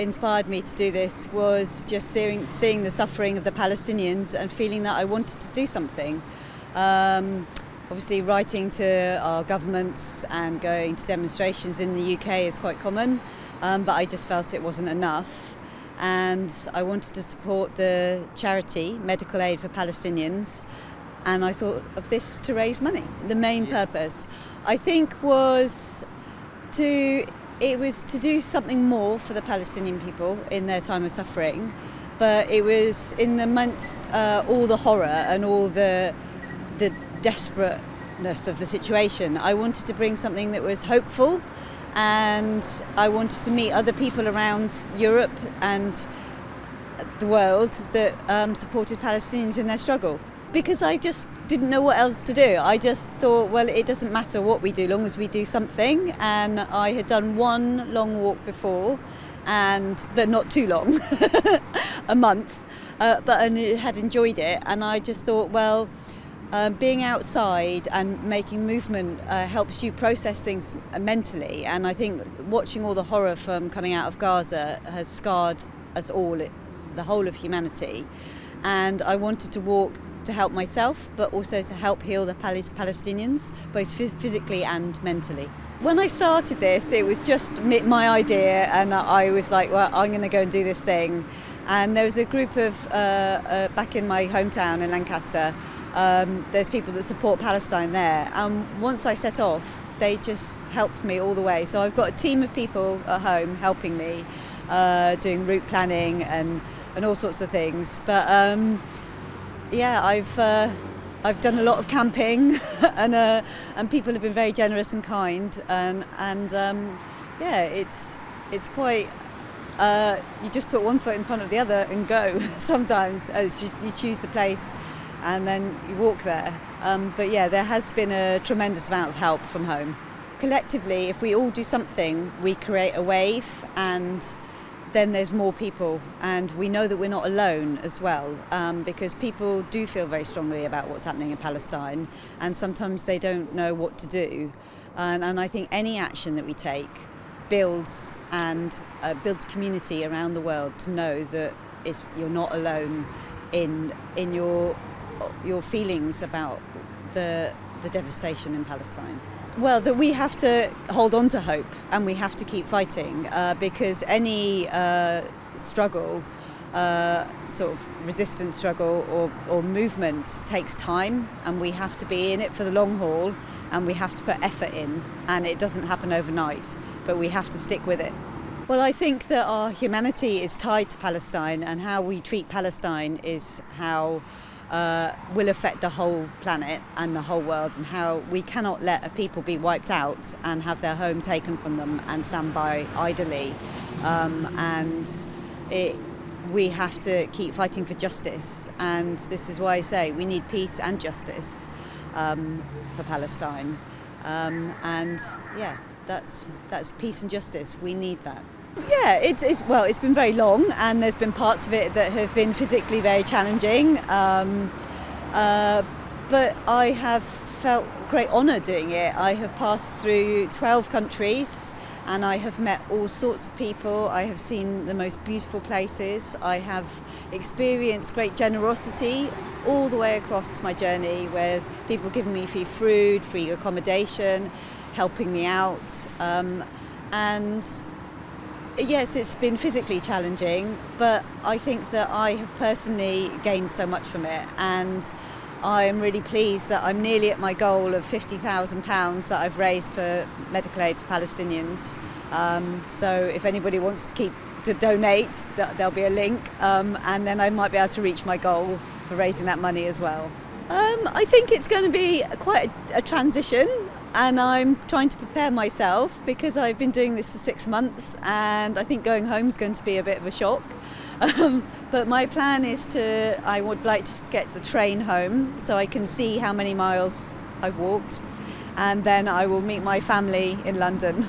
inspired me to do this was just seeing the suffering of the Palestinians and feeling that I wanted to do something. Obviously writing to our governments and going to demonstrations in the UK is quite common, but I just felt it wasn't enough. And I wanted to support the charity, Medical Aid for Palestinians, and I thought of this to raise money. The main purpose, I think, was to do something more for the Palestinian people in their time of suffering, but it was in amongst all the horror and all the desperateness of the situation. I wanted to bring something that was hopeful, and I wanted to meet other people around Europe and the world that supported Palestinians in their struggle. Because I just didn't know what else to do. I just thought, well, it doesn't matter what we do, long as we do something. And I had done one long walk before, but not too long, a month. But I had enjoyed it, and I just thought, well, being outside and making movement helps you process things mentally. And I think watching all the horror from coming out of Gaza has scarred us all, the whole of humanity. And I wanted to walk to help myself, but also to help heal the Palestinians, both physically and mentally. When I started this, it was just my idea, and I was like, well, I'm going to go and do this thing. And there was a group of, back in my hometown in Lancaster, there's people that support Palestine there. And once I set off, they just helped me all the way. So I've got a team of people at home helping me, doing route planning and all sorts of things. But yeah, I've done a lot of camping, and people have been very generous and kind, and yeah, it's quite. You just put one foot in front of the other and go. Sometimes you choose the place, and then you walk there. But yeah, there has been a tremendous amount of help from home. Collectively, if we all do something, we create a wave, and then there's more people, and we know that we're not alone as well, because people do feel very strongly about what's happening in Palestine, and sometimes they don't know what to do. And I think any action that we take builds builds community around the world to know that you're not alone in your feelings about the devastation in Palestine. Well, that we have to hold on to hope, and we have to keep fighting, because any struggle, sort of resistance struggle or movement, takes time, and we have to be in it for the long haul, and we have to put effort in, and it doesn't happen overnight, but we have to stick with it. Well, I think that our humanity is tied to Palestine, and how we treat Palestine is how will affect the whole planet and the whole world, and how we cannot let a people be wiped out and have their home taken from them and stand by idly. We have to keep fighting for justice, and this is why I say we need peace and justice for Palestine. And yeah, that's peace and justice. We need that. Yeah, it's been very long, and there's been parts of it that have been physically very challenging, but I have felt great honour doing it. I have passed through 12 countries, and I have met all sorts of people. I have seen the most beautiful places. I have experienced great generosity all the way across my journey, where people giving me free food, free accommodation, helping me out, and yes, it's been physically challenging, but I think that I have personally gained so much from it, and I am really pleased that I'm nearly at my goal of £50,000 that I've raised for medical aid for Palestinians. So if anybody wants to donate, there'll be a link, and then I might be able to reach my goal for raising that money as well. I think it's going to be quite a transition, and I'm trying to prepare myself, because I've been doing this for 6 months, and I think going home is going to be a bit of a shock. But my plan is I would like to get the train home so I can see how many miles I've walked, and then I will meet my family in London.